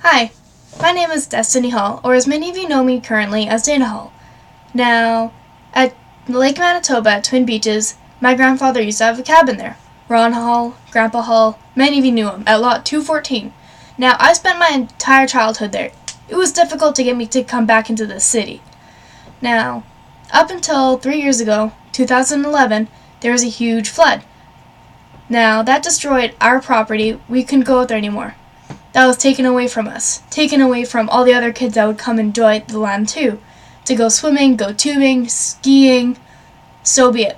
Hi, my name is Destiny Hall, or as many of you know me currently as Dana Hall. Now, at Lake Manitoba at Twin Beaches, my grandfather used to have a cabin there. Ron Hall, Grandpa Hall, many of you knew him, at lot 214. Now, I spent my entire childhood there. It was difficult to get me to come back into the city. Now, up until 3 years ago, 2011, there was a huge flood. Now, that destroyed our property. We couldn't go out there anymore. That was taken away from us. Taken away from all the other kids that would come enjoy the land too. To go swimming, go tubing, skiing, so be it.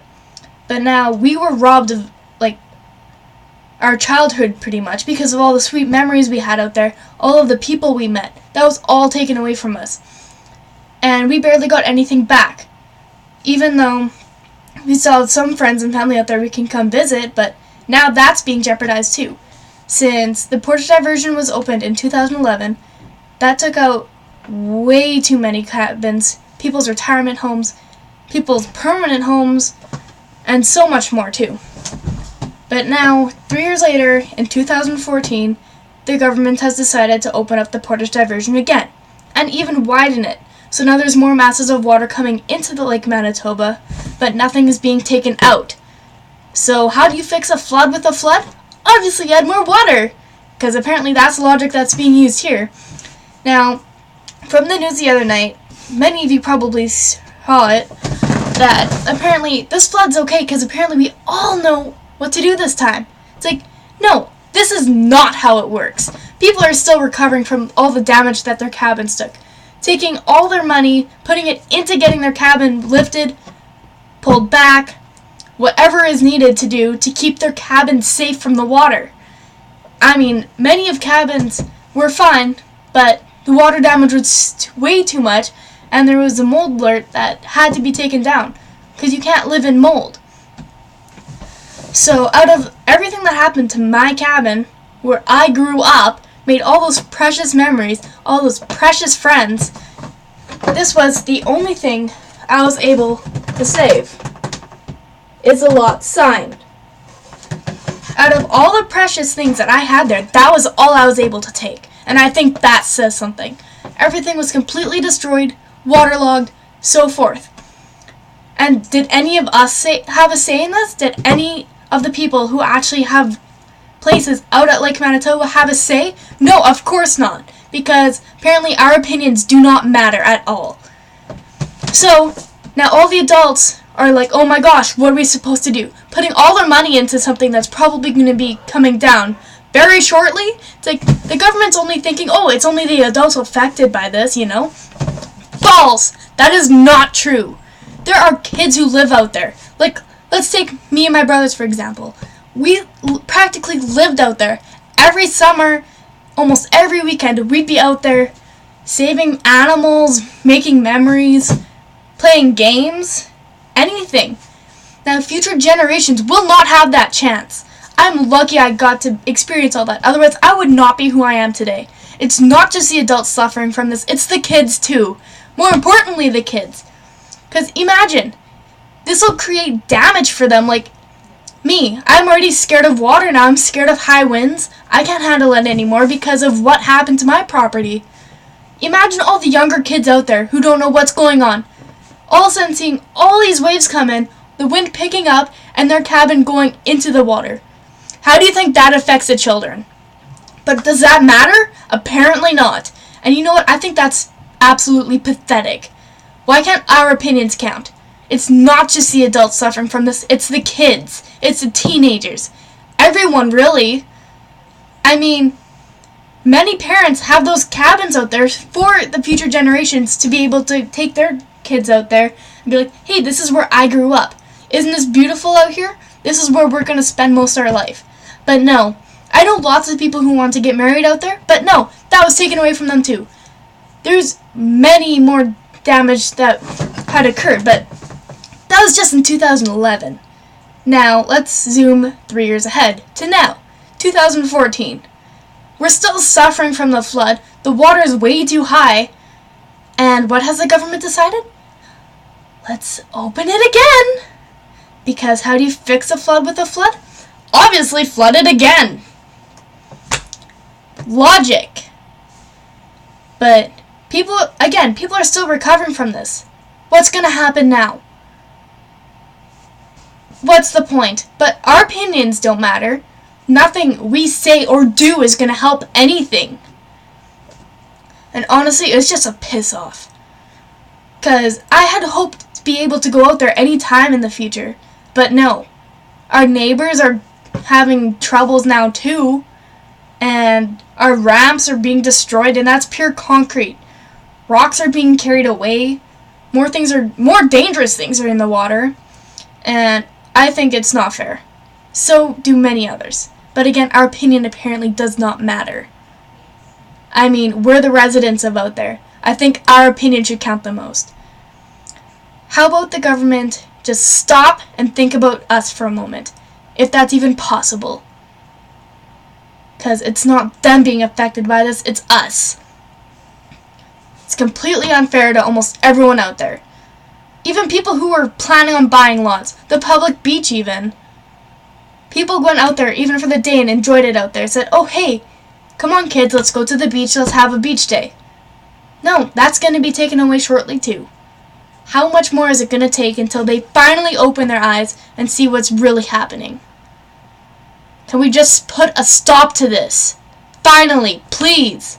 But now we were robbed of, our childhood pretty much because of all the sweet memories we had out there, all of the people we met. That was all taken away from us. And we barely got anything back. Even though we still have some friends and family out there we can come visit, but now that's being jeopardized too. Since the Portage Diversion was opened in 2011, that took out way too many cabins, people's retirement homes, people's permanent homes, and so much more too. But now, 3 years later, in 2014, the government has decided to open up the Portage Diversion again, and even widen it. So now there's more masses of water coming into the Lake Manitoba, but nothing is being taken out. So how do you fix a flood with a flood? Obviously add more water, because apparently that's the logic that's being used here. Now, from the news the other night, many of you probably saw it, that apparently this flood's okay because apparently we all know what to do this time. It's like, no, this is not how it works. People are still recovering from all the damage that their cabins took. Taking all their money, putting it into getting their cabin lifted, pulled back, whatever is needed to do to keep their cabin safe from the water. I mean, many of cabins were fine, but the water damage was way too much, and there was a mold alert that had to be taken down, because you can't live in mold. So out of everything that happened to my cabin, where I grew up, made all those precious memories, all those precious friends, this was the only thing I was able to save. It's a lot signed. Out of all the precious things that I had there, that was all I was able to take. And I think that says something. Everything was completely destroyed, waterlogged, so forth. And did any of us have a say in this? Did any of the people who actually have places out at Lake Manitoba have a say? No, of course not. Because apparently our opinions do not matter at all. So, now all the adults are like, oh my gosh, what are we supposed to do? Putting all their money into something that's probably going to be coming down very shortly? It's like, the government's only thinking, oh, it's only the adults affected by this, you know? False! That is not true. There are kids who live out there. Like, let's take me and my brothers, for example. We practically lived out there. Every summer, almost every weekend, we'd be out there saving animals, making memories, playing games, anything. Now, future generations will not have that chance. I'm lucky I got to experience all that. Otherwise, I would not be who I am today. It's not just the adults suffering from this, it's the kids too. More importantly, the kids. Because imagine, this will create damage for them. Like me, I'm already scared of water now. I'm scared of high winds. I can't handle it anymore because of what happened to my property. Imagine all the younger kids out there who don't know what's going on. All of a sudden seeing all these waves come in, the wind picking up, and their cabin going into the water. How do you think that affects the children? But does that matter? Apparently not. And you know what? I think that's absolutely pathetic. Why can't our opinions count? It's not just the adults suffering from this, it's the kids. It's the teenagers. Everyone, really. I mean, many parents have those cabins out there for the future generations to be able to take their kids out there and be like, hey, this is where I grew up. Isn't this beautiful out here? This is where we're going to spend most of our life. But no, I know lots of people who want to get married out there, but no, that was taken away from them too. There's many more damage that had occurred, but that was just in 2011. Now, let's zoom 3 years ahead to now, 2014. We're still suffering from the flood, the water is way too high, and what has the government decided? Let's open it again! Because how do you fix a flood with a flood? Obviously flood it again! Logic. But people are still recovering from this. What's going to happen now? What's the point? But our opinions don't matter. Nothing we say or do is going to help anything. And honestly, it's just a piss off. Because I had hoped to be able to go out there any time in the future. But no. Our neighbors are having troubles now too. And our ramps are being destroyed, and that's pure concrete. Rocks are being carried away. More dangerous things are in the water. And I think it's not fair. So do many others. But again, our opinion apparently does not matter. I mean, we're the residents of out there. I think our opinion should count the most. How about the government just stop and think about us for a moment, if that's even possible? Because it's not them being affected by this, it's us. It's completely unfair to almost everyone out there. Even people who were planning on buying lots, the public beach even. People went out there even for the day and enjoyed it out there. Said, oh hey, come on kids, let's go to the beach, let's have a beach day. No, that's going to be taken away shortly too. How much more is it going to take until they finally open their eyes and see what's really happening? Can we just put a stop to this? Finally, please.